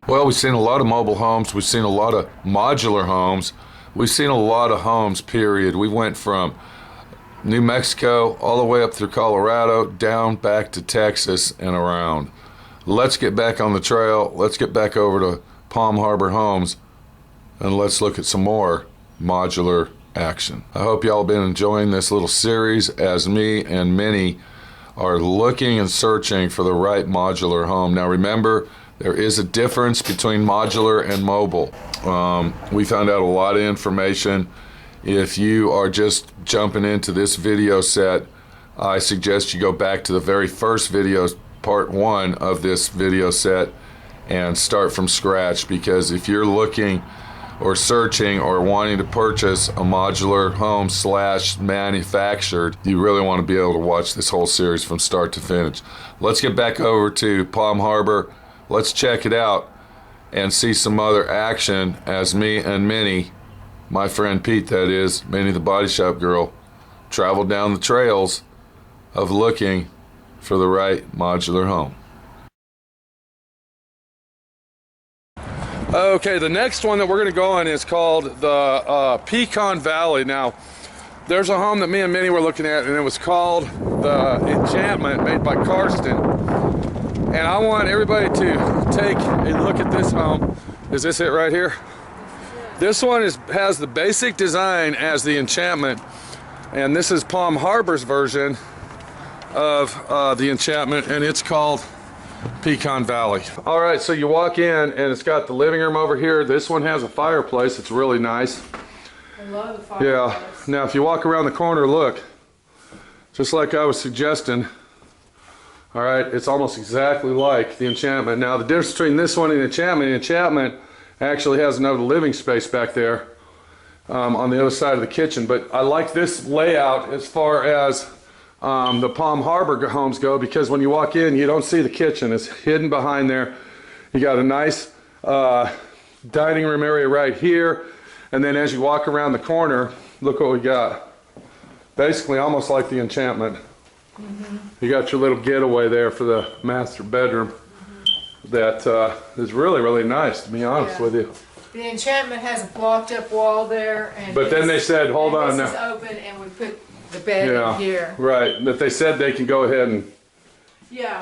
Well, we've seen a lot of mobile homes. We've seen a lot of modular homes. We've seen a lot of homes, period. We went from New Mexico all the way up through Colorado, down back to Texas and around. Let's get back on the trail. Let's get back over to Palm Harbor Homes and let's look at some more modular action. I hope y'all been enjoying this little series as me and many are looking and searching for the right modular home. Now remember, there is a difference between modular and mobile. We found out a lot of information. If you are just jumping into this video set, I suggest you go back to the very first video, part 1 of this video set, and start from scratch, because if you're looking or searching or wanting to purchase a modular home / manufactured, you really want to be able to watch this whole series from start to finish. Let's get back over to Palm Harbor. Let's check it out and see some other action as me and Minnie, my friend Pete that is, Minnie the Body Shop Girl, travel down the trails of looking for the right modular home. Okay, the next one that we're going to go on is called the Pecan Valley. Now, there's a home that me and Minnie were looking at, and it was called the Enchantment, made by Karsten. And I want everybody to take a look at this home. Is this it right here? This one has the basic design as the Enchantment, and this is Palm Harbor's version of the Enchantment, and it's called Pecan Valley. All right, so you walk in, and it's got the living room over here. This one has a fireplace. It's really nice. I love the fireplace. Yeah. Now, if you walk around the corner, look, just like I was suggesting. All right, it's almost exactly like the Enchantment. Now, the difference between this one and the Enchantment actually has another living space back there on the other side of the kitchen. But I like this layout as far as the Palm Harbor homes go, because when you walk in, you don't see the kitchen. It's hidden behind there. You got a nice dining room area right here. And then as you walk around the corner, look what we got. Basically almost like the Enchantment. You got your little getaway there for the master bedroom. That is really, really nice, to be honest with you. The Enchantment has a blocked up wall there. And but then they said, hold on now. This is open, and we put the bed in here. Right, but they said they can go ahead and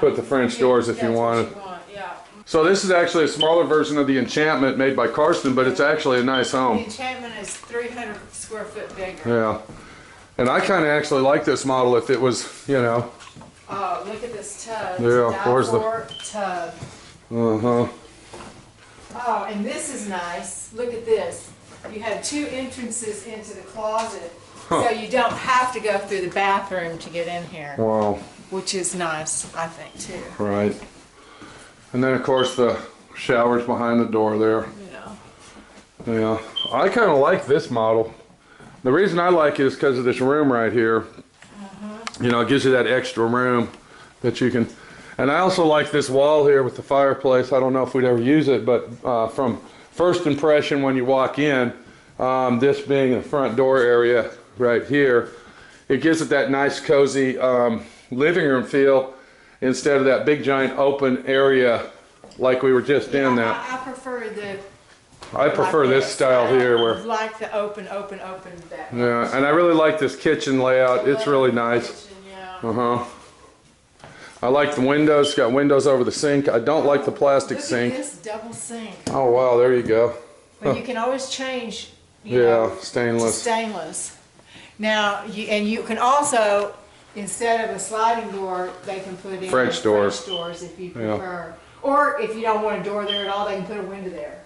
put the French doors if you want. So this is actually a smaller version of the Enchantment made by Karsten, but it's actually a nice home. The Enchantment is 300 square foot bigger. Yeah. And I kind of actually like this model if it was, you know. Oh, look at this tub. Yeah, where's the tub? Uh-huh. Oh, and this is nice. Look at this. You have 2 entrances into the closet, so you don't have to go through the bathroom to get in here. Wow. Which is nice, I think, too. Right. And then, of course, the shower's behind the door there. Yeah. Yeah. I kind of like this model. The reason I like it is because of this room right here. You know, it gives you that extra room that you can. And I also like this wall here with the fireplace. I don't know if we'd ever use it, but from first impression when you walk in, this being the front door area right here, it gives it that nice cozy living room feel instead of that big giant open area like we were just in that. I prefer this style here where. Like the open back. Yeah, and I really like this kitchen layout. It's really nice. Yeah. I like the windows. Got windows over the sink. I don't like the plastic sink. Look at this double sink. Oh wow, there you go. But you can always change. Stainless. To stainless. Now, you can also, instead of a sliding door, they can put in French doors if you prefer. Or if you don't want a door there at all, they can put a window there.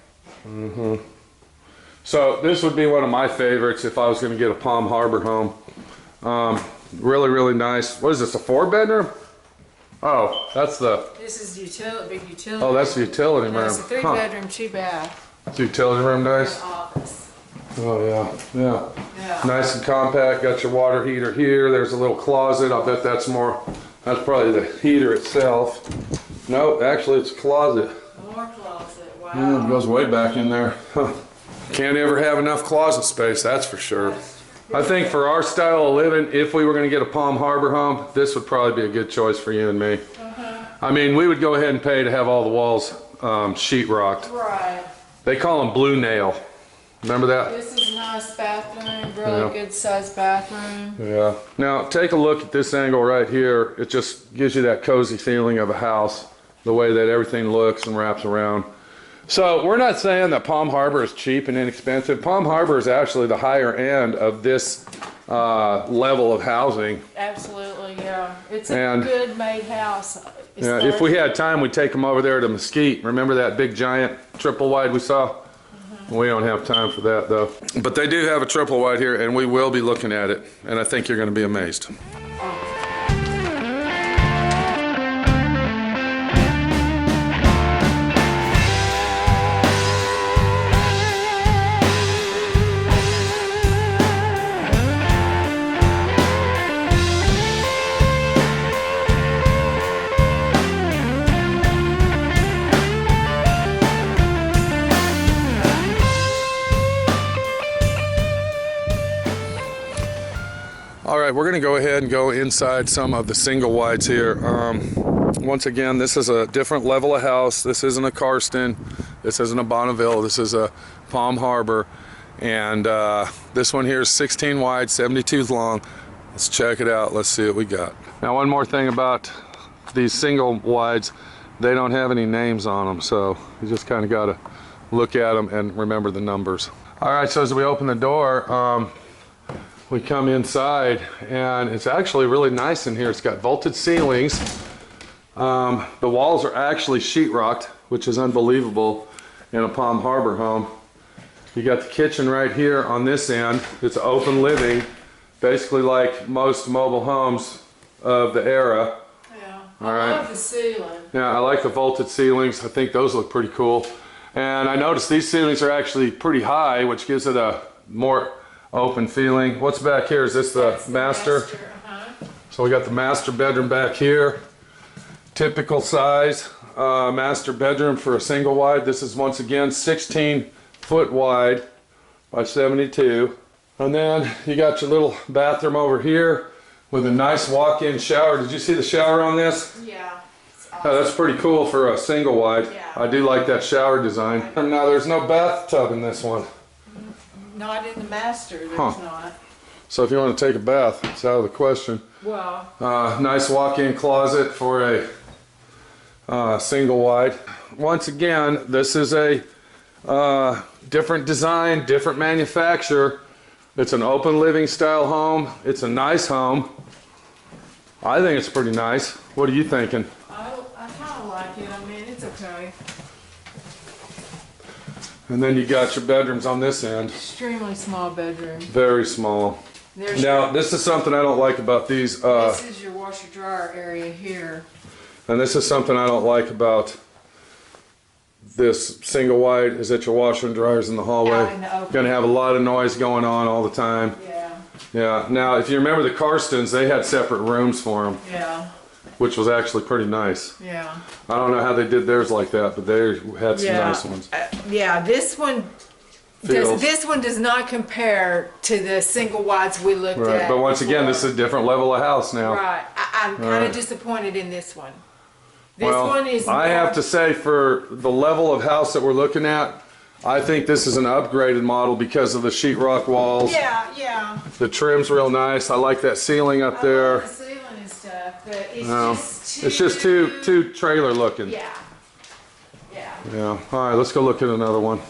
So this would be one of my favorites if I was going to get a Palm Harbor home. Really, really nice. What is this, a 4-bedroom? Oh, that's the... This is big utility. Oh, that's the utility room. It's a 3-bedroom, 2-bath. It's a utility room, nice. Office. Oh yeah. Nice and compact. Got your water heater here. There's a little closet. I bet that's probably the heater itself. No, actually it's a closet. More closet. Wow. Yeah, it goes way back in there. Can't ever have enough closet space, that's for sure. I think for our style of living, if we were going to get a Palm Harbor home, this would probably be a good choice for you and me. I mean, we would go ahead and pay to have all the walls sheetrocked. Right. They call them blue nail. Remember that? This is a nice bathroom, really good sized bathroom. Yeah. Now take a look at this angle right here. It just gives you that cozy feeling of a house, the way that everything looks and wraps around. So we're not saying that Palm Harbor is cheap and inexpensive. Palm Harbor is actually the higher end of this level of housing. Absolutely, yeah. It's a good made house. Yeah, if we had time, we'd take them over there to Mesquite. Remember that big giant triple wide we saw? We don't have time for that though. But they do have a triple wide here, and we will be looking at it, and I think you're going to be amazed. All right, we're going to go ahead and go inside some of the single wides here. Once again, this is a different level of house. This isn't a Karsten. This isn't a Bonneville. This is a Palm Harbor. And this one here is 16 wide, 72 long. Let's check it out. Let's see what we got. Now, one more thing about these single wides, they don't have any names on them. So you just kind of got to look at them and remember the numbers. All right, so as we open the door, we come inside, and it's actually really nice in here. It's got vaulted ceilings. The walls are actually sheetrocked, which is unbelievable in a Palm Harbor home. You got the kitchen right here on this end. It's open living, basically like most mobile homes of the era. Yeah, all right. I love the ceiling. Yeah, I like the vaulted ceilings. I think those look pretty cool. And I noticed these ceilings are actually pretty high, which gives it a more open feeling. What's back here? Is this the master? So we got the master bedroom back here. Typical size master bedroom for a single wide. This is once again 16 foot wide by 72. And then you got your little bathroom over here with a nice walk-in shower. Did you see the shower on this? Yeah. Oh, that's pretty cool for a single wide. Yeah. I do like that shower design. Now there's no bathtub in this one. Not in the master, there's not. So if you want to take a bath, it's out of the question. Well. Nice walk-in closet for a single wide. Once again, this is a different design, different manufacturer. It's an open living style home. It's a nice home. I think it's pretty nice. What are you thinking? I kind of like it. I mean, it's okay. And then you got your bedrooms on this end. Extremely small bedroom. Very small. Now, this is something I don't like about these. This is your washer dryer area here. And this is something I don't like about this single wide, is that your washer and dryer's in the hallway. Out in the open. Going to have a lot of noise going on all the time. Yeah. Yeah. Now, if you remember the Karstens, they had separate rooms for them. Yeah. Which was actually pretty nice. Yeah. I don't know how they did theirs like that, but they had some nice ones. Yeah, this one does not compare to the single wides we looked Right, at. but once again, this is a different level of house now. Right. I'm kind of disappointed in this one. This Well, one is I have to say, for the level of house that we're looking at, I think this is an upgraded model because of the sheetrock walls. Yeah. The trim's real nice. I like that ceiling up I there. love the ceiling and stuff, but it's No, just it's just too trailer looking. Yeah. Yeah. All right, let's go look at another one.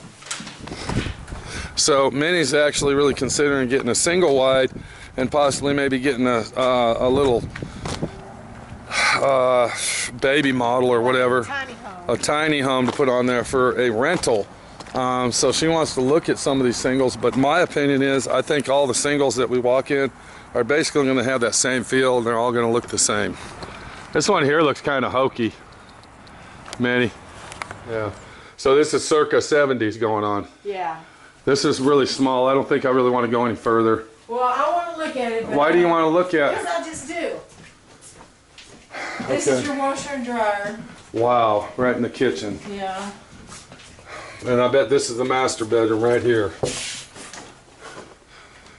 So Minnie's actually really considering getting a single wide and possibly maybe getting a little baby model or whatever. Tiny home. A tiny home to put on there for a rental. So she wants to look at some of these singles, but my opinion is I think all the singles that we walk in are basically going to have that same feel, and they're all going to look the same. This one here looks kind of hokey, Manny. Yeah. So this is circa 70s going on. Yeah. This is really small. I don't think I really want to go any further. Well, I want to look at it. But Why do you want to look at Because it? I just do. This is your washer and dryer. Wow, right in the kitchen. Yeah. And I bet this is the master bedroom right here.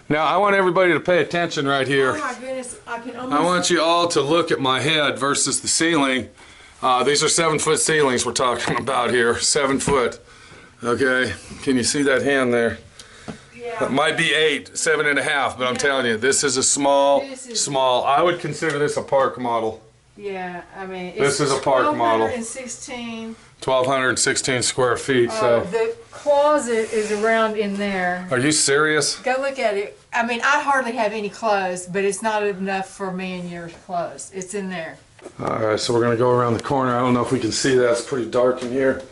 Now, I want everybody to pay attention right here. Oh my goodness, I can almost... I want you all to look at my head versus the ceiling. These are 7-foot ceilings we're talking about here. 7 foot. Okay, can you see that hand there? Yeah. It might be 8, 7.5, but I'm telling you, this is a small. I would consider this a park model. Yeah, I mean, it's This is a park model. 1,216 square feet. So, the closet is around in there. are you serious? Go look at it. I mean, I hardly have any clothes, but it's not enough for me and your clothes. It's in there. All right, so we're gonna go around the corner. I don't know if we can see that. It's pretty dark in here.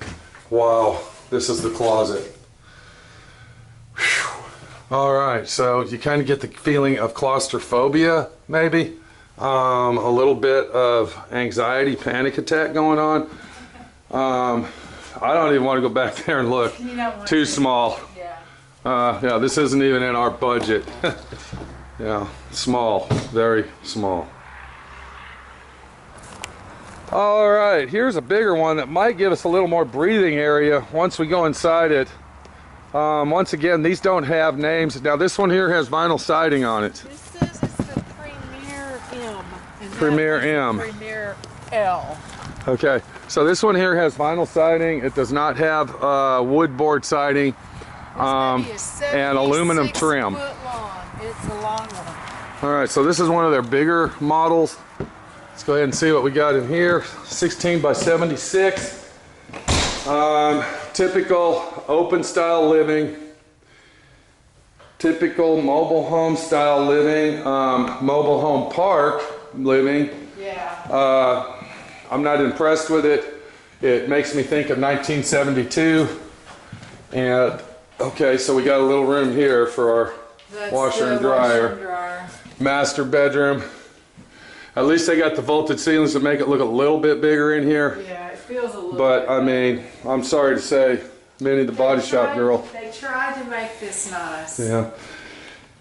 Wow, this is the closet. Whew. All right, so you kind of get the feeling of claustrophobia, maybe. A little bit of anxiety, panic attack going on. I don't even want to go back there and look. You don't want Too to. small. Yeah. Yeah, this isn't even in our budget. Yeah, small, very small. All right, here's a bigger one that might give us a little more breathing area once we go inside it. Once again, these don't have names. Now this one here has vinyl siding on it. This says it's the Premier M. And Premier that M. is the Premier L. Okay, so this one here has vinyl siding. It does not have wood board siding and aluminum trim. Foot long. It's a long one. All right, so this is one of their bigger models. Let's go ahead and see what we got in here. 16 by 76. Typical open style living. Typical mobile home style living. Mobile home park living. Yeah. I'm not impressed with it. It makes me think of 1972. And okay, so we got a little room here for our That's washer the and dryer. washer and dryer. Master bedroom. At least they got the vaulted ceilings to make it look a little bit bigger in here. Yeah, it feels a little But bit I mean, I'm sorry to say, Minnie the body shop girl. They tried to make this nice. Yeah.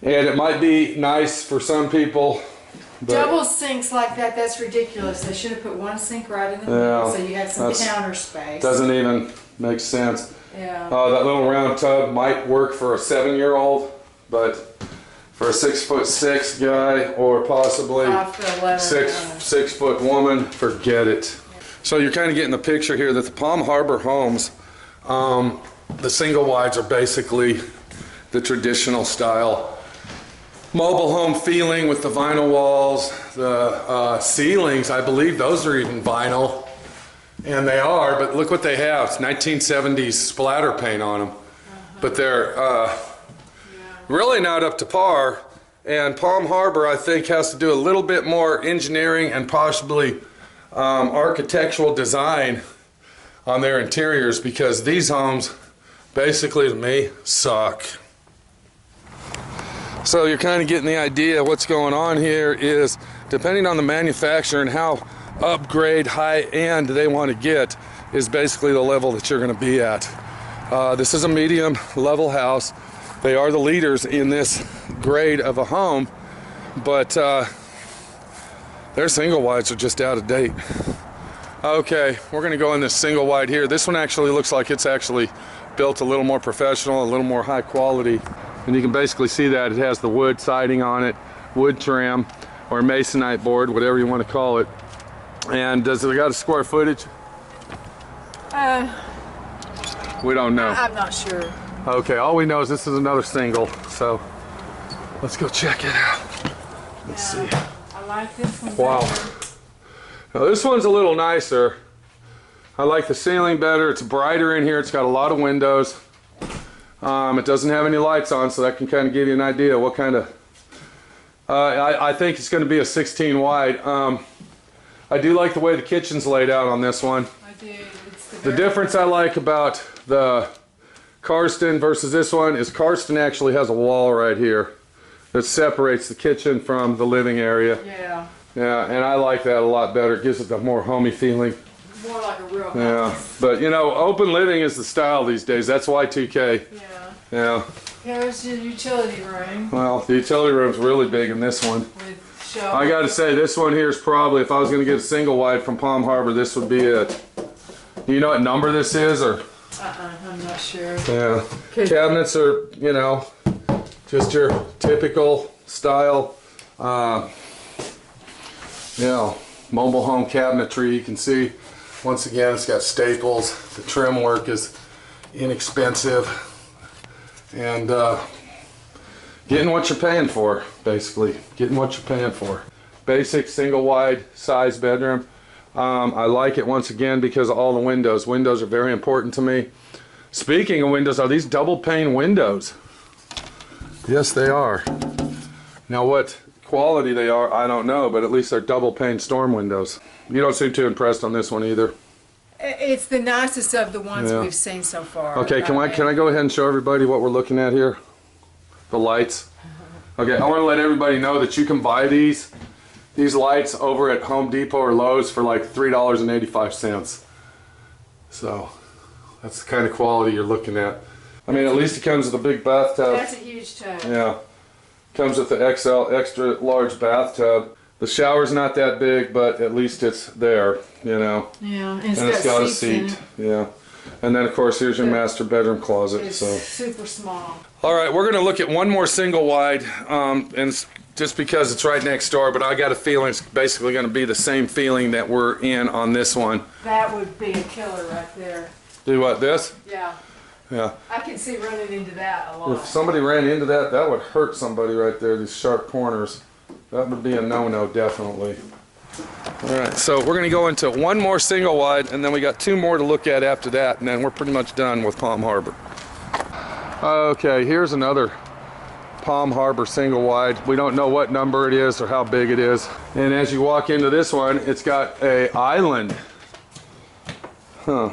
And it might be nice for some people. But Double sinks like that, that's ridiculous. They should have put one sink right in the middle so you had some counter space. doesn't even make sense. Yeah. That little round tub might work for a 7-year-old, but for a 6'6" guy or possibly 6'4" woman, forget it. So you're kind of getting the picture here that the Palm Harbor homes, the single wides are basically the traditional style mobile home feeling with the vinyl walls, the ceilings. I believe those are even vinyl, and they are. But look what they have. It's 1970s splatter paint on them, but they're really not up to par. And Palm Harbor, I think, has to do a little bit more engineering and possibly architectural design on their interiors, because these homes, basically to me, suck. So you're kind of getting the idea. What's going on here is, depending on the manufacturer and how upgrade high end they want to get, is basically the level that you're going to be at. This is a medium level house. They are the leaders in this grade of a home, but their single wides are just out of date. Okay, we're going to go in this single wide here. This one actually looks like it's actually built a little more professional, a little more high quality. And you can basically see that it has the wood siding on it, wood trim, or masonite board, whatever you want to call it. And does it got a square footage? We don't know. I'm not sure. Okay, all we know is this is another single, so let's go check it out. Let's see. I like this one Wow. better. Now this one's a little nicer. I like the ceiling better. It's brighter in here. It's got a lot of windows. It doesn't have any lights on, so that can kind of give you an idea what kind of... I think it's going to be a 16 wide. I do like the way the kitchen's laid out on this one. I do. It's The difference I like about the Karsten versus this one is Karsten actually has a wall right here that separates the kitchen from the living area. Yeah. Yeah, and I like that a lot better. It gives it the more homey feeling. More like a real Yeah, house. but you know, open living is the style these days. That's Y2K. Yeah. Yeah. Here's your utility room Well, the utility room's really big in this one. with shelf. I got to say, this one here is probably, if I was going to get a single wide from Palm Harbor, this would be it. Do you know what number this is, or? I'm not sure. Yeah. Cabinets are, you know, just your typical style, you know, mobile home cabinetry. You can see Once again, it's got staples. The trim work is inexpensive. And getting what you're paying for, basically. Getting what you're paying for. Basic single wide size bedroom. I like it once again because of all the windows. Windows are very important to me. Speaking of windows, are these double pane windows? Yes, they are. Now what quality they are, I don't know, but at least they're double pane storm windows. You don't seem too impressed on this one either. It's the nicest of the ones Yeah. we've seen so far. Okay, can I go ahead and show everybody what we're looking at here? The lights. Okay, I want to let everybody know that you can buy these lights over at Home Depot or Lowe's for like $3.85. So that's the kind of quality you're looking at. I mean, at least it comes with a big bathtub. That's a huge tub. Yeah, comes with the XL extra large bathtub. The shower's not that big, but at least it's there, you know. Yeah, and It's got a seats in it. seat. Yeah, and then of course here's your master bedroom closet. It's So. super small. All right, we're going to look at one more single wide, and it's just because it's right next door, but I got a feeling it's basically going to be the same feeling that we're in on this one. That would be a killer right there. Do what, this? Yeah, Yeah. I can see running into that a lot. If somebody ran into that, that would hurt somebody right there, these sharp corners. That would be a no-no, definitely. All right, so we're going to go into one more single wide, and then we got two more to look at after that, and then we're pretty much done with Palm Harbor. Okay, here's another Palm Harbor single wide. We don't know what number it is or how big it is. And as you walk into this one, it's got a island. Huh.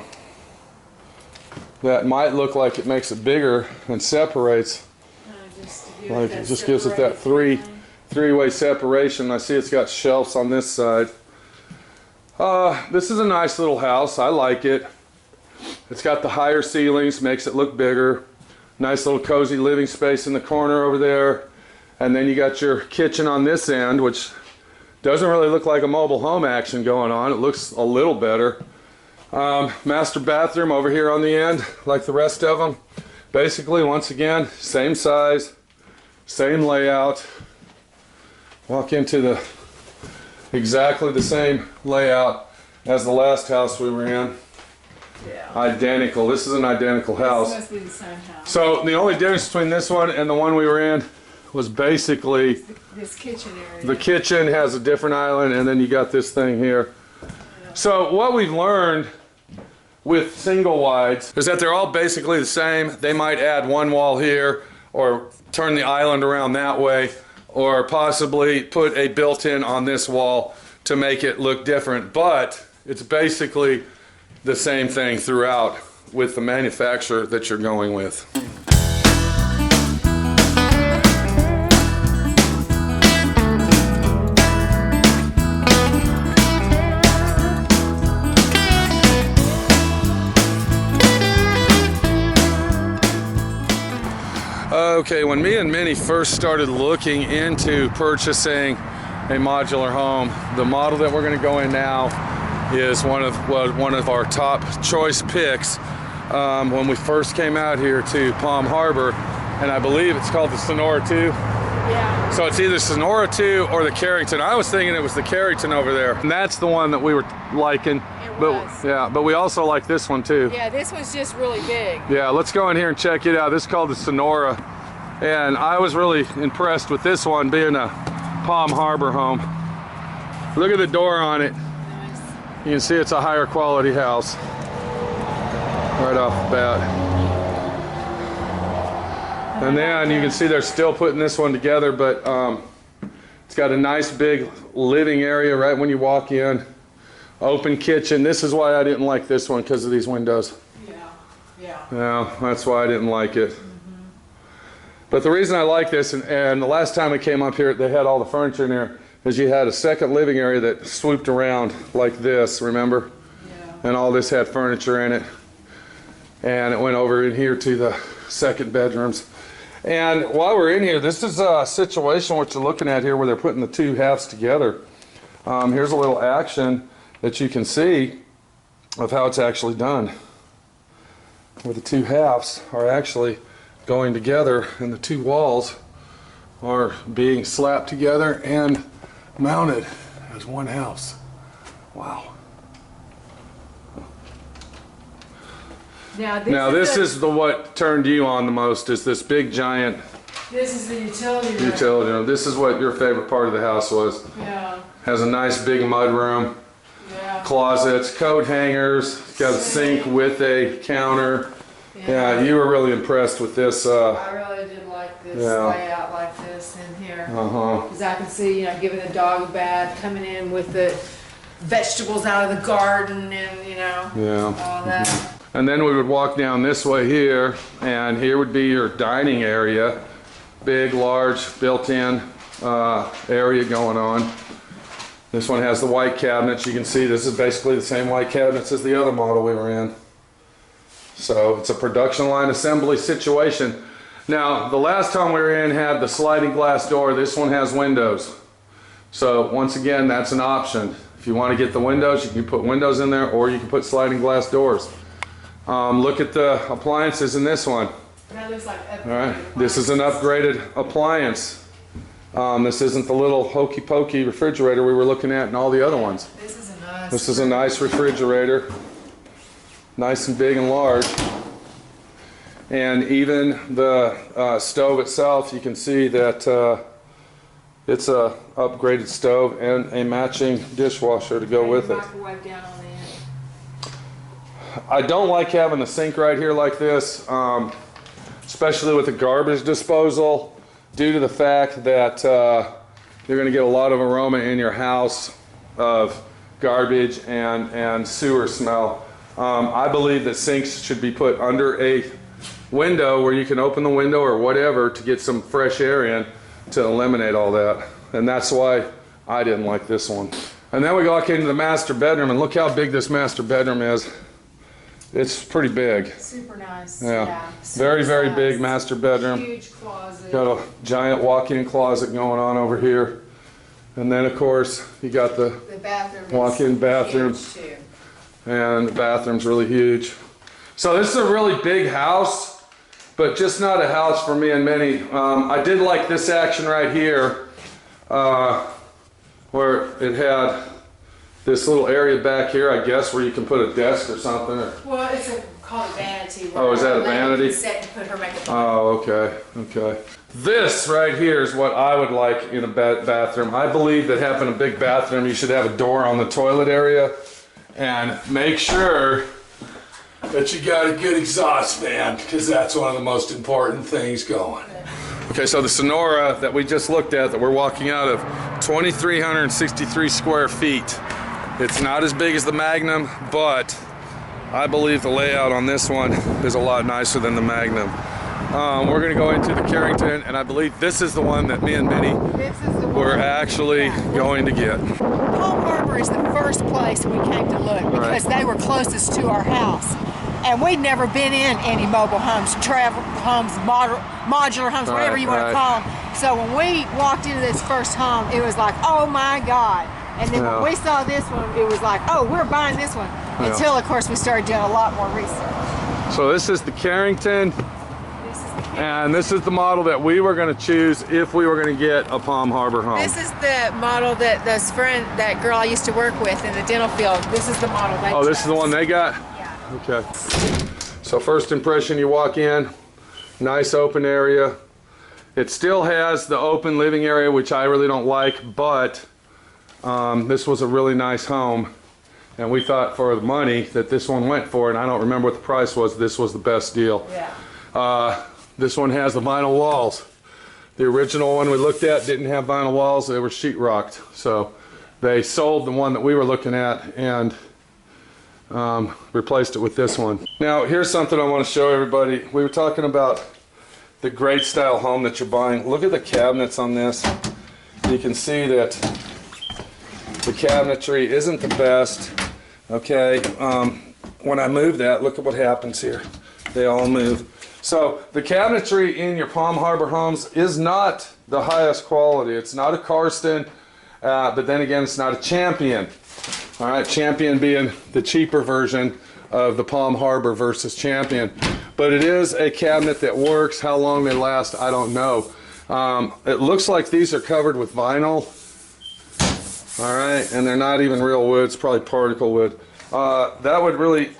That might look like it makes it bigger and separates. Like it just gives it that three-way separation. I see it's got shelves on this side. This is a nice little house. I like it. It's got the higher ceilings, makes it look bigger. Nice little cozy living space in the corner over there. And then you got your kitchen on this end, which doesn't really look like a mobile home action going on. It looks a little better. Master bathroom over here on the end, like the rest of them. Basically, once again, same size, same layout. Walk into exactly the same layout as the last house we were in. Yeah. Identical. This is an identical house. This must be the same house. So the only difference between this one and the one we were in was basically This kitchen area. the kitchen has a different island, and then you got this thing here. So what we've learned with single wides is that they're all basically the same. They might add one wall here or turn the island around that way, or possibly put a built-in on this wall to make it look different, but it's basically the same thing throughout with the manufacturer that you're going with. Okay, when me and Minnie first started looking into purchasing a modular home, the model that we're going to go in now is one of our top choice picks when we first came out here to Palm Harbor, and I believe it's called the Sonora 2. Yeah. So it's either Sonora 2 or the Carrington. I was thinking it was the Carrington over there, and that's the one that we were liking. But we also like this one too. Yeah, this one's just really big. Yeah, let's go in here and check it out. This is called the Sonora, and I was really impressed with this one being a Palm Harbor home. Look at the door on it. Nice. You can see it's a higher quality house right off the bat. And then you can see they're still putting this one together, but it's got a nice big living area right when you walk in. Open kitchen. This is why I didn't like this one, because of these windows. Yeah, that's why I didn't like it. But the reason I like this, and the last time we came up here, they had all the furniture in there, is you had a second living area that swooped around like this, remember? Yeah. And all this had furniture in it. And it went over in here to the second bedrooms. And while we're in here, this is a situation what you're looking at here where they're putting the two halves together. Here's a little action that you can see of how it's actually done, where the two halves are actually going together and the two walls are being slapped together and mounted as one house. Wow. Now this is the what turned you on the most, is this big giant This is the utility room. utility room. This is what your favorite part of the house was. Yeah. Has a nice big mud room, Yeah. closets, coat hangers, got a sink with a counter. Yeah, you were really impressed with this. I really did like this layout like this in here. Because I can see, you know, giving the dog a bath, coming in with the vegetables out of the garden and, you know, all that. And then we would walk down this way here, and here would be your dining area. Big, large, built-in area going on. This one has the white cabinets. You can see this is basically the same white cabinets as the other model we were in. So it's a production line assembly situation. Now, the last time we were in had the sliding glass door. This one has windows. So once again, that's an option. If you want to get the windows, you can put windows in there, or you can put sliding glass doors. Look at the appliances in this one. That looks like All right, this is an upgraded appliance. This isn't the little hokey pokey refrigerator we were looking at in all the other ones. This is a nice refrigerator. Nice and big and large. And even the stove itself, you can see that it's a upgraded stove and a matching dishwasher to go with it. Microwave down on the end. I don't like having the sink right here like this, especially with the garbage disposal, due to the fact that you're going to get a lot of aroma in your house of garbage and sewer smell. I believe that sinks should be put under a window where you can open the window or whatever to get some fresh air in to eliminate all that. And that's why I didn't like this one. And then we walk into the master bedroom, and look how big this master bedroom is. It's pretty big. Super nice. Yeah. Very, very big master bedroom. Huge closet. Got a giant walk-in closet going on over here. And then, of course, you got the bathroom. Walk-in bathroom. Too. And the bathroom's really huge. So this is a really big house, but just not a house for me and Minnie. I did like this action right here, where it had this little area back here, I guess, where you can put a desk or something. Well, it's called a vanity. Oh, is that a vanity? Set to put her makeup. Oh, okay, okay. This right here is what I would like in a bathroom. I believe that having a big bathroom, you should have a door on the toilet area, and make sure that you got a good exhaust fan, because that's one of the most important things going. Okay, so the Sonora that we just looked at, that we're walking out of, 2,363 square feet. It's not as big as the Magnum, but I believe the layout on this one is a lot nicer than the Magnum. We're going to go into the Carrington, and I believe this is the one that me and Minnie were actually going to get. Palm Harbor is the first place we came to look because they were closest to our house. And we'd never been in any mobile homes, travel homes, modular homes, whatever you want to call them. So when we walked into this first home, it was like, oh my God. And then when we saw this one, it was like, oh, we're buying this one. Until, of course, we started doing a lot more research. So this is the Carrington. And this is the model that we were going to choose if we were going to get a Palm Harbor home. This is the model that that girl I used to work with in the dental field. This is the model they chose. This is the one they got? Yeah. Okay. So first impression, you walk in, nice open area. It still has the open living area, which I really don't like, but this was a really nice home. And we thought for the money that this one went for, and I don't remember what the price was, this was the best deal. Yeah. This one has the vinyl walls. The original one we looked at didn't have vinyl walls, they were sheetrocked. So they sold the one that we were looking at and replaced it with this one. Now here's something I want to show everybody. We were talking about the great style home that you're buying. Look at the cabinets on this. You can see that the cabinetry isn't the best. Okay, when I move that, look at what happens here. They all move. So the cabinetry in your Palm Harbor homes is not the highest quality. It's not a Karsten, but then again, it's not a Champion. All right, Champion being the cheaper version of the Palm Harbor versus Champion. But it is a cabinet that works. How long they last, I don't know. It looks like these are covered with vinyl. All right, and they're not even real wood. It's probably particle wood. That would really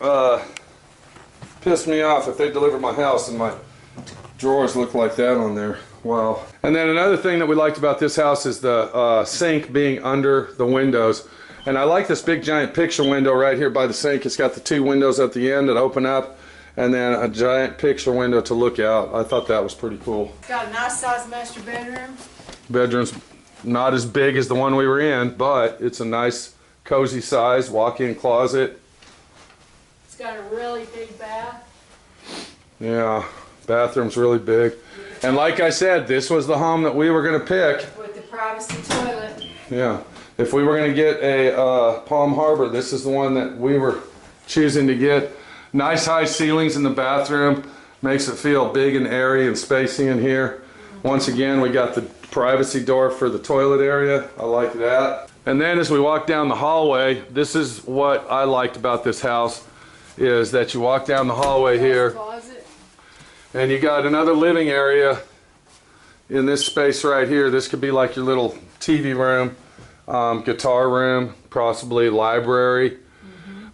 piss me off if they deliver my house and my drawers look like that on there. Wow. And then another thing that we liked about this house is the sink being under the windows. And I like this big giant picture window right here by the sink. It's got the 2 windows at the end that open up, and then a giant picture window to look out. I thought that was pretty cool. It's got a nice sized master bedroom. Bedroom's not as big as the one we were in, but it's a nice cozy size walk-in closet. It's got a really big bath. Yeah, bathroom's really big. And like I said, this was the home that we were going to pick. With the privacy toilet. Yeah. If we were going to get a Palm Harbor, this is the one that we were choosing to get. Nice high ceilings in the bathroom. Makes it feel big and airy and spacey in here. Once again, we got the privacy door for the toilet area. I like that. And then as we walk down the hallway, this is what I liked about this house, is that you walk down the hallway here, Closet. and you got another living area in this space right here. This could be like your little TV room, guitar room, possibly library.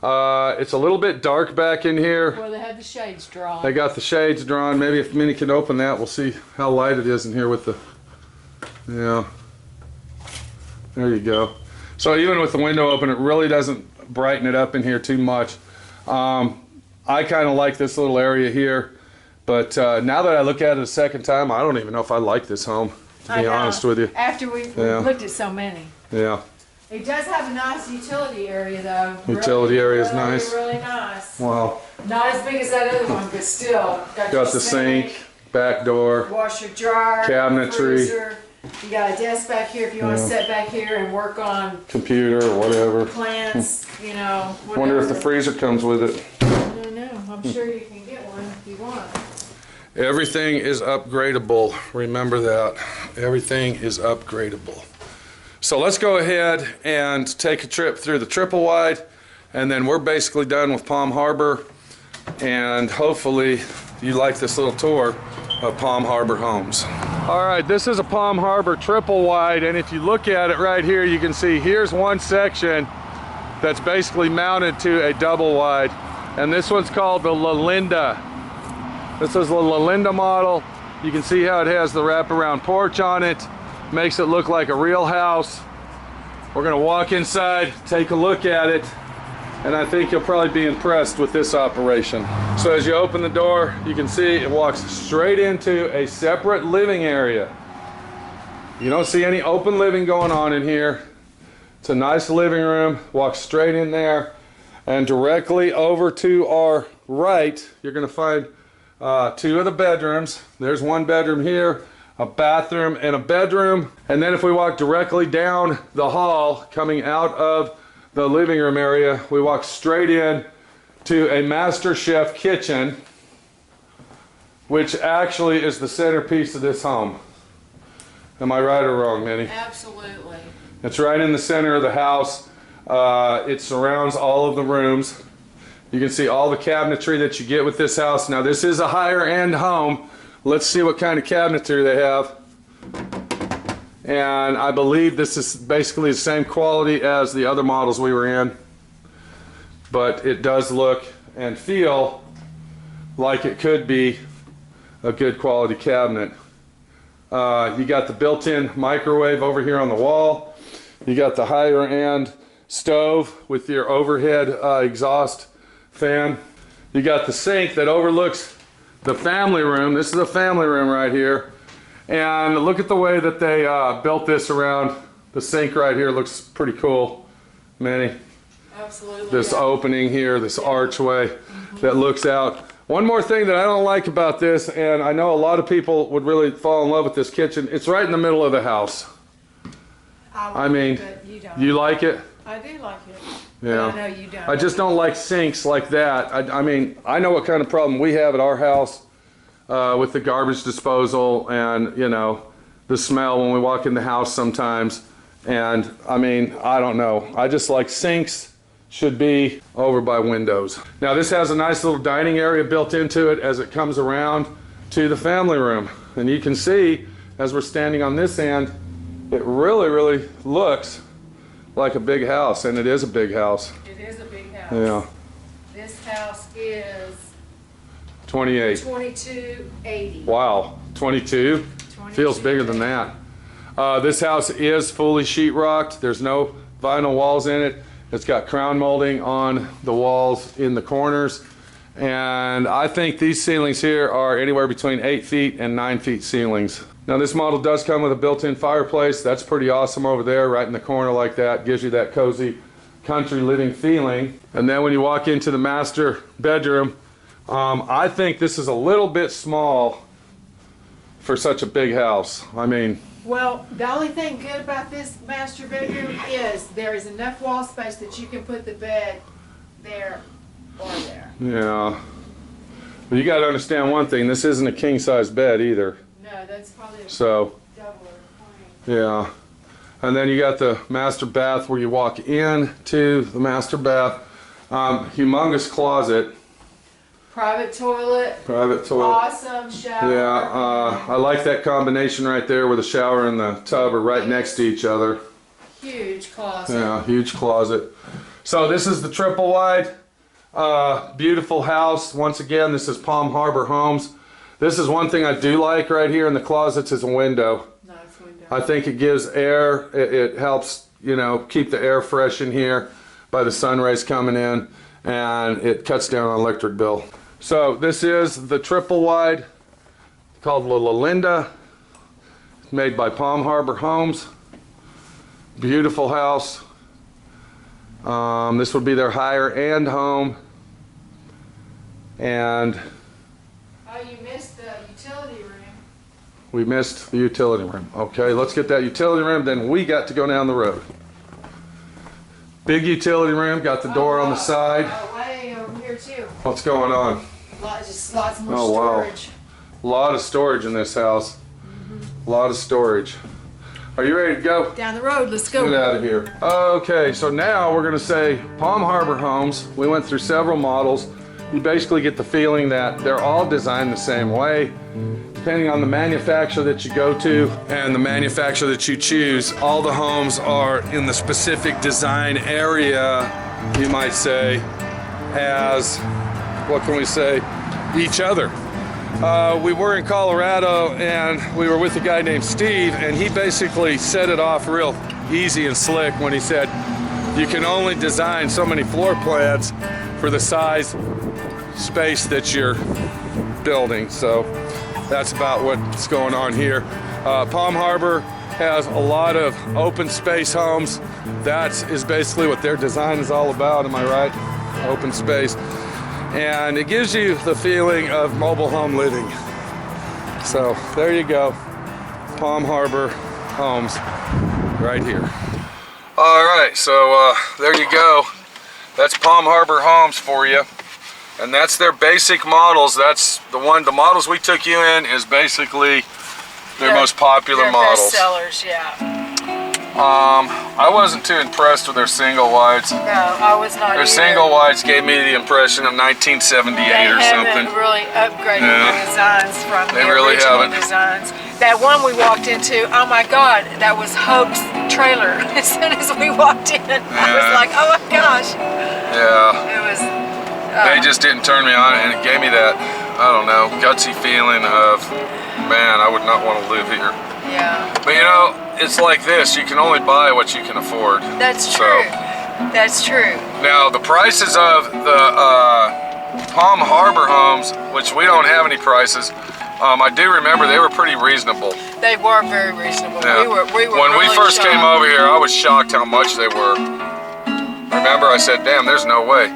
It's a little bit dark back in here. Well, they had the shades drawn. They got the shades drawn. Maybe if Minnie can open that, we'll see how light it is in here with the, yeah. There you go. So even with the window open, it really doesn't brighten it up in here too much. I kind of like this little area here, but now that I look at it a second time, I don't even know if I like this home, to be honest with you. After we looked at so many. Yeah. It does have a nice utility area though. Utility area is nice. Really nice. Wow. Not as big as that other one, but still. Got the sink, back door, washer, dryer, cabinetry. freezer. You got a desk back here if you want to sit back here and work on computer or whatever. plants, you know. Whatever. Wonder if the freezer comes with it. I don't know. I'm sure you can get one if you want. Everything is upgradable. Remember that. Everything is upgradable. So let's go ahead and take a trip through the triple wide, and then we're basically done with Palm Harbor, and hopefully you like this little tour of Palm Harbor homes. All right, this is a Palm Harbor triple wide, and if you look at it right here, you can see here's one section that's basically mounted to a double wide, and this one's called the La Linda. This is the La Linda model. You can see how it has the wraparound porch on it. Makes it look like a real house. We're gonna walk inside, take a look at it, and I think you'll probably be impressed with this operation. So as you open the door, you can see it walks straight into a separate living area. You don't see any open living going on in here. It's a nice living room, walk straight in there, and directly over to our right, you're gonna find 2 of the bedrooms. There's one bedroom here, a bathroom and a bedroom. And then if we walk directly down the hall coming out of the living room area, we walk straight in to a master chef kitchen, which actually is the centerpiece of this home. Am I right or wrong, Minnie? Absolutely. It's right in the center of the house. It surrounds all of the rooms. You can see all the cabinetry that you get with this house. Now this is a higher end home. Let's see what kind of cabinetry they have. And I believe this is basically the same quality as the other models we were in. But it does look and feel like it could be a good quality cabinet. You got the built-in microwave over here on the wall. You got the higher end stove with your overhead exhaust fan. You got the sink that overlooks the family room. This is a family room right here. And look at the way that they built this around the sink right here. Looks pretty cool, Manny. Absolutely. This opening here, this archway that looks out. One more thing that I don't like about this, and I know a lot of people would really fall in love with this kitchen, it's right in the middle of the house. I mean, you like it? I do like it. Yeah. But I know you don't. I just don't like sinks like that. I mean, I know what kind of problem we have at our house with the garbage disposal and, you know, the smell when we walk in the house sometimes. And, I mean, I don't know. I just like sinks should be over by windows. Now, this has a nice little dining area built into it as it comes around to the family room. And you can see, as we're standing on this end, it really, really looks like a big house, and it is a big house. It is a big house. Yeah. This house is 28. 2280. Wow, 22? Feels bigger than that. This house is fully sheetrocked. There's no vinyl walls in it. It's got crown molding on the walls in the corners. And I think these ceilings here are anywhere between 8 feet and 9 feet ceilings. Now this model does come with a built-in fireplace. That's pretty awesome over there, right in the corner like that. Gives you that cozy country living feeling. And then when you walk into the master bedroom, I think this is a little bit small for such a big house. I mean, well, the only thing good about this master bedroom is there is enough wall space that you can put the bed there or there. yeah. But you got to understand one thing. This isn't a king-size bed either. No, that's probably a So, double or queen. yeah. And then you got the master bath where you walk into the master bath. Humongous closet. Private toilet. Private toilet. Awesome shower. Yeah, I like that combination right there where the shower and the tub are right next to each other. Huge closet. Yeah, huge closet. So this is the triple wide. Beautiful house. Once again, this is Palm Harbor Homes. This is one thing I do like right here in the closets is a window. Nice window. I think it gives air. It helps, you know, keep the air fresh in here by the sun rays coming in, and it cuts down on electric bill. So this is the triple wide called La Linda, made by Palm Harbor Homes. Beautiful house. This would be their higher end home. And Oh, you missed the utility room. we missed the utility room. Okay, let's get that utility room, then we got to go down the road. Big utility room, got the door on the side. Oh, way over here too. What's going on? Just lots more Oh, wow. storage. A lot of storage in this house. A lot of storage. Are you ready to go? Down the road, let's go. Get out of here. Okay, so now we're going to say Palm Harbor Homes. We went through several models. You basically get the feeling that they're all designed the same way. Depending on the manufacturer that you go to and the manufacturer that you choose, all the homes are in the specific design area, you might say, as, what can we say, each other. We were in Colorado and we were with a guy named Steve, and he basically set it off real easy and slick when he said you can only design so many floor plans for the size space that you're building. So that's about what's going on here. Palm Harbor has a lot of open space homes. That is basically what their design is all about, am I right? Open space. And it gives you the feeling of mobile home living. So there you go, Palm Harbor Homes right here. All right, so there you go. That's Palm Harbor Homes for you. And that's their basic models. That's the models we took you in is basically their most popular models. Best sellers, yeah. I wasn't too impressed with their single wides. No, I was not Their either. single wides gave me the impression of 1978 they or something. haven't really upgraded Yeah. the designs from They the really original haven't. designs. That one we walked into, oh my God, that was Hope's trailer. As soon as we walked in, I was Yeah. like, oh my gosh. Yeah. It was. They just didn't turn me on, and it gave me that, I don't know, gutsy feeling of, man, I would not want to live here. Yeah. But you know, it's like this, you can only buy what you can afford. That's So, true. That's true. now, the prices of the Palm Harbor homes, which we don't have any prices, I do remember they were pretty reasonable. They were very reasonable. Yeah. We were when we really first came shocked. over here, I was shocked how much they were. Remember, I said, damn, there's no way.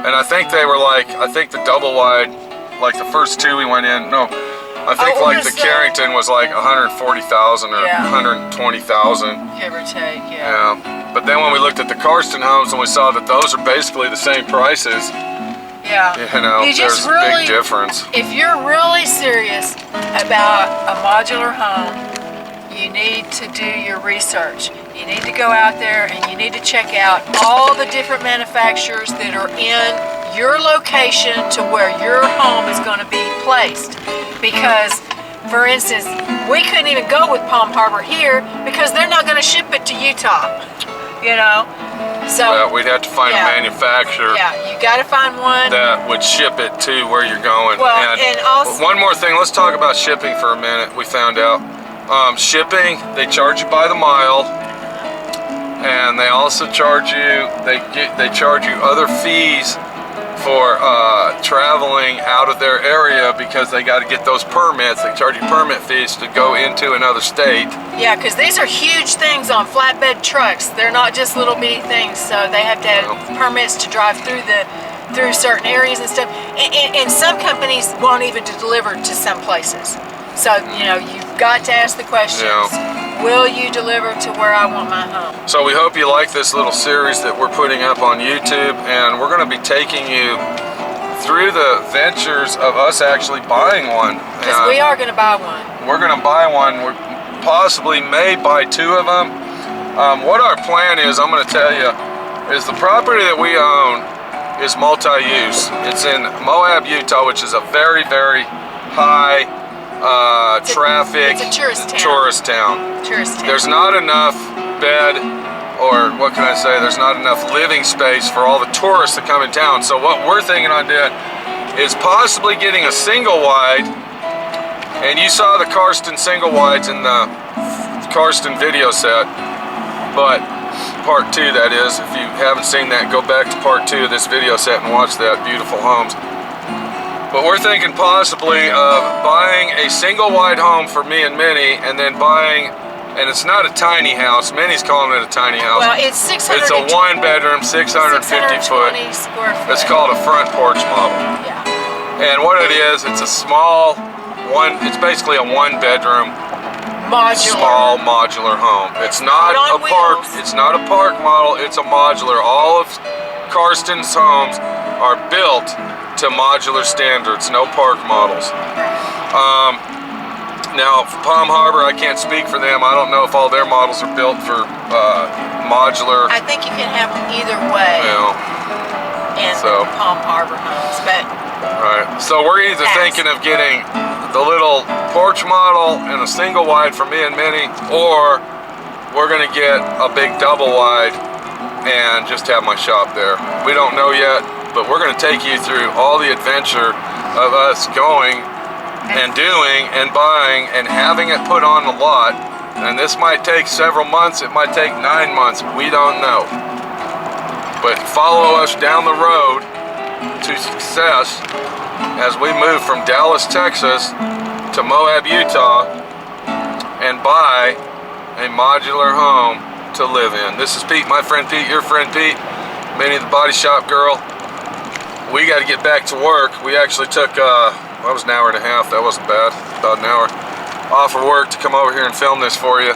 And I think they were like, I think the double wide, like the first two we went in, no, I think Oh, like was the the- Carrington was like 140,000 or Yeah. 120,000. Give or take, yeah. Yeah. But then when we looked at the Karsten homes and we saw that those are basically the same prices, Yeah. you know, You just there's a really- big difference. If you're really serious about a modular home, you need to do your research. You need to go out there and you need to check out all the different manufacturers that are in your location to where your home is going to be placed. Because, for instance, we couldn't even go with Palm Harbor here because they're not going to ship it to Utah, you know. So we'd have to find a manufacturer. Yeah, you got to find one that would ship it to where you're going. Well, and also one more thing, let's talk about shipping for a minute. We found out shipping, they charge you by the mile, and they also charge you. They charge you other fees for traveling out of their area because they got to get those permits. They charge you permit fees to go into another state. Yeah, because these are huge things on flatbed trucks. They're not just little bitty things, so they have to have permits to drive through certain areas and stuff. And some companies won't even deliver to some places. So, you know, you've got to ask the questions. Will you deliver to where I want my home? So we hope you like this little series that we're putting up on YouTube, and we're going to be taking you through the ventures of us actually buying one. Because we are going to buy one. We're going to buy one. We possibly may buy 2 of them. What our plan is, I'm going to tell you, is the property that we own is multi-use. It's in Moab, Utah, which is a very, very high traffic it's a tourist town. There's not enough bed, or what can I say, there's not enough living space for all the tourists that come in town. So what we're thinking on doing is possibly getting a single wide, and you saw the Karsten single wides in the Karsten video set, but part 2, that is. If you haven't seen that, go back to part 2 of this video set and watch that. Beautiful homes. But we're thinking possibly of buying a single wide home for me and Minnie, and then buying, and it's not a tiny house. Minnie's calling it a tiny house. Well, it's 600. It's a 1-bedroom, 650 foot. Square foot. It's called a front porch model. Yeah. And what it is, it's a small it's basically a 1-bedroom small modular home. It's not a park. It's not a park model. It's a modular. All of Karsten's homes are built to modular standards, no park models. Now, for Palm Harbor, I can't speak for them. I don't know if all their models are built for modular. I think you can have them either way. In Palm Harbor homes, but right. So we're either thinking of getting the little porch model and a single wide for me and Minnie, or we're gonna get a big double wide and just have my shop there. We don't know yet, but we're going to take you through all the adventure of us going and doing and buying and having it put on the lot. And this might take several months, it might take 9 months, we don't know. But follow us down the road to success as we move from Dallas, Texas to Moab, Utah, and buy a modular home to live in. This is Pete, my friend Pete, your friend Pete, Minnie the Body Shop Girl. We got to get back to work. We actually took, that was an hour and a half, that wasn't bad, about an hour off of work to come over here and film this for you.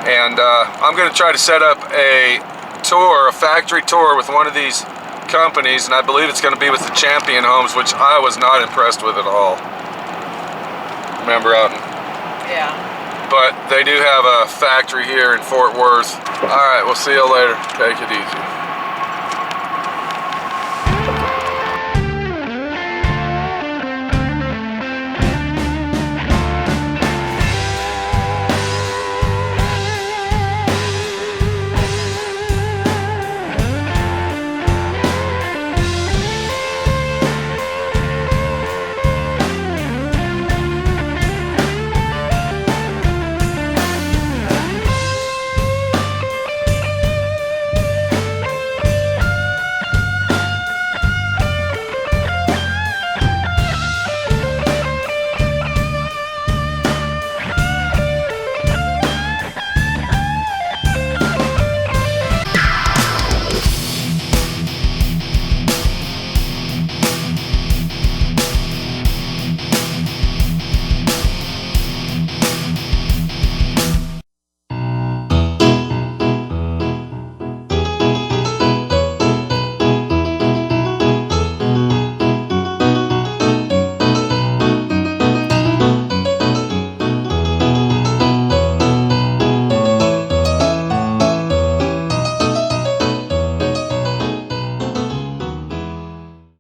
And I'm going to try to set up a tour, a factory tour with one of these companies, and I believe it's going to be with the Champion Homes, which I was not impressed with at all. Remember out in... Yeah. But they do have a factory here in Fort Worth. All right, we'll see you later. Take it easy.